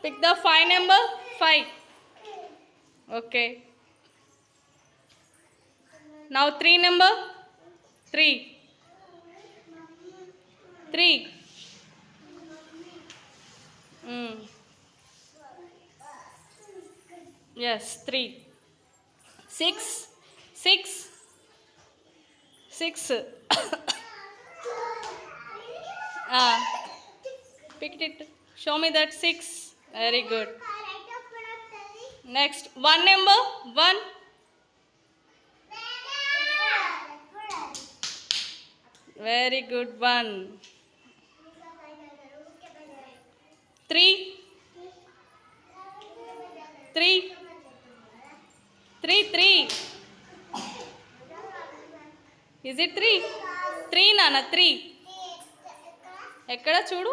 Pick the 5 number. 5. Okay. Now 3 number. 3. 3. Yes, 3. 6. 6. 6. Pick it. Show me that 6. Very good. Next, 1 number. 1. Very good. 1. 3. 3. 3. 3. Is it 3? 3 Nana, 3. ఎక్కడ చూడు.